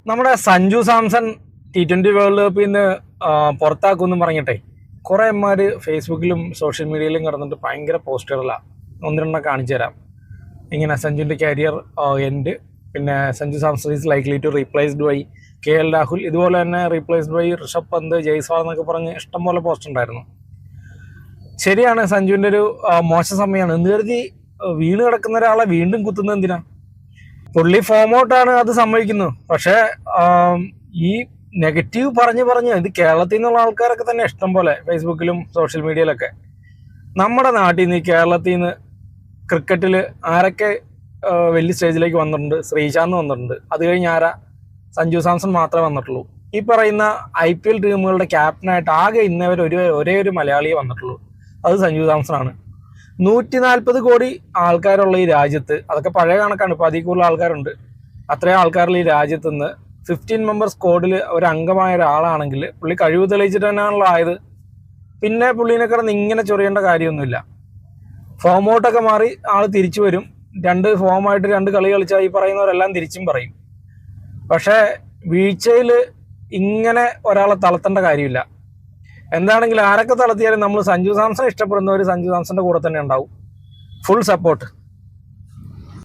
നമ്മുടെ Sanju Samson T20 world കപ്പിൽ നിന്ന് പുറത്താക്കുമെന്നും പറഞ്ഞിട്ടേ കുറേ അമ്മമാർ ഫേസ്ബുക്കിലും സോഷ്യൽ മീഡിയയിലും കിടന്നിട്ട് ഭയങ്കര പോസ്റ്ററുകളാണ്. ഒന്ന് രണ്ടെണ്ണം കാണിച്ചു തരാം. ഇങ്ങനെ സഞ്ജുവിൻ്റെ കരിയർ എൻഡ്, പിന്നെ Sanju Samson is likely to replaced by KL Rahul, ഇതുപോലെ തന്നെ റീപ്ലേസ്ഡ് ബൈ ഋഷഭ് പന്ത്, ജയ്സ്വാൾ എന്നൊക്കെ പറഞ്ഞ് ഇഷ്ടംപോലെ പോസ്റ്റ് ഉണ്ടായിരുന്നു. ശരിയാണ്, സഞ്ജുവിൻ്റെ ഒരു മോശം സമയമാണ് എന്ന് കരുതി വീണ് കിടക്കുന്ന ഒരാളെ വീണ്ടും കുത്തുന്നത് എന്തിനാ? പുള്ളി ഫോം ഔട്ടാണ്, അത് സമ്മതിക്കുന്നു. പക്ഷേ ഈ നെഗറ്റീവ് പറഞ്ഞ് ഇത് കേരളത്തിൽ നിന്നുള്ള ആൾക്കാരൊക്കെ തന്നെ ഇഷ്ടം പോലെ ഫേസ്ബുക്കിലും സോഷ്യൽ മീഡിയയിലൊക്കെ. നമ്മുടെ നാട്ടിൽ നിന്ന്, കേരളത്തിൽ നിന്ന് ക്രിക്കറ്റിൽ ആരൊക്കെ വലിയ സ്റ്റേജിലേക്ക് വന്നിട്ടുണ്ട്? ശ്രീശാന്ത് വന്നിട്ടുണ്ട്. അത് കഴിഞ്ഞ് ആരാ? സഞ്ജു സാംസൺ മാത്രമേ വന്നിട്ടുള്ളൂ. ഈ പറയുന്ന IPL ടീമുകളുടെ ക്യാപ്റ്റനായിട്ട് ആകെ ഇന്നവർ ഒരേ ഒരു മലയാളിയെ വന്നിട്ടുള്ളൂ, അത് സഞ്ജു സാംസൺ ആണ്. 140 കോടി ആൾക്കാരുള്ള ഈ രാജ്യത്ത്, അതൊക്കെ പഴയ കണക്കാണ്, ഇപ്പോൾ അതിൽ കൂടുതൽ ആൾക്കാരുണ്ട്. അത്രയും ആൾക്കാരുള്ള ഈ രാജ്യത്ത് നിന്ന് 15 മെമ്പർ സ്ക്വാഡിൽ ഒരു അംഗമായ ഒരാളാണെങ്കിൽ പുള്ളി കഴിവ് തെളിയിച്ചിട്ട് തന്നെയാണല്ലോ ആയത്. പിന്നെ പുള്ളീനെ കിടന്ന് ഇങ്ങനെ ചൊറിയേണ്ട കാര്യമൊന്നുമില്ല. ഫോം ഔട്ടൊക്കെ മാറി ആൾ തിരിച്ചു വരും. 2 ഫോമായിട്ട് 2 കളി കളിച്ചാൽ ഈ പറയുന്നവരെല്ലാം തിരിച്ചും പറയും. പക്ഷേ വീഴ്ചയിൽ ഇങ്ങനെ ഒരാളെ തളർത്തേണ്ട കാര്യമില്ല. എന്താണെങ്കിലും ആരൊക്കെ തളർത്തിയാലും നമ്മൾ സഞ്ജു സാംസൺ ഇഷ്ടപ്പെടുന്നവർ സഞ്ജു സാംസന്റെ കൂടെ തന്നെ ഉണ്ടാവും. Full support.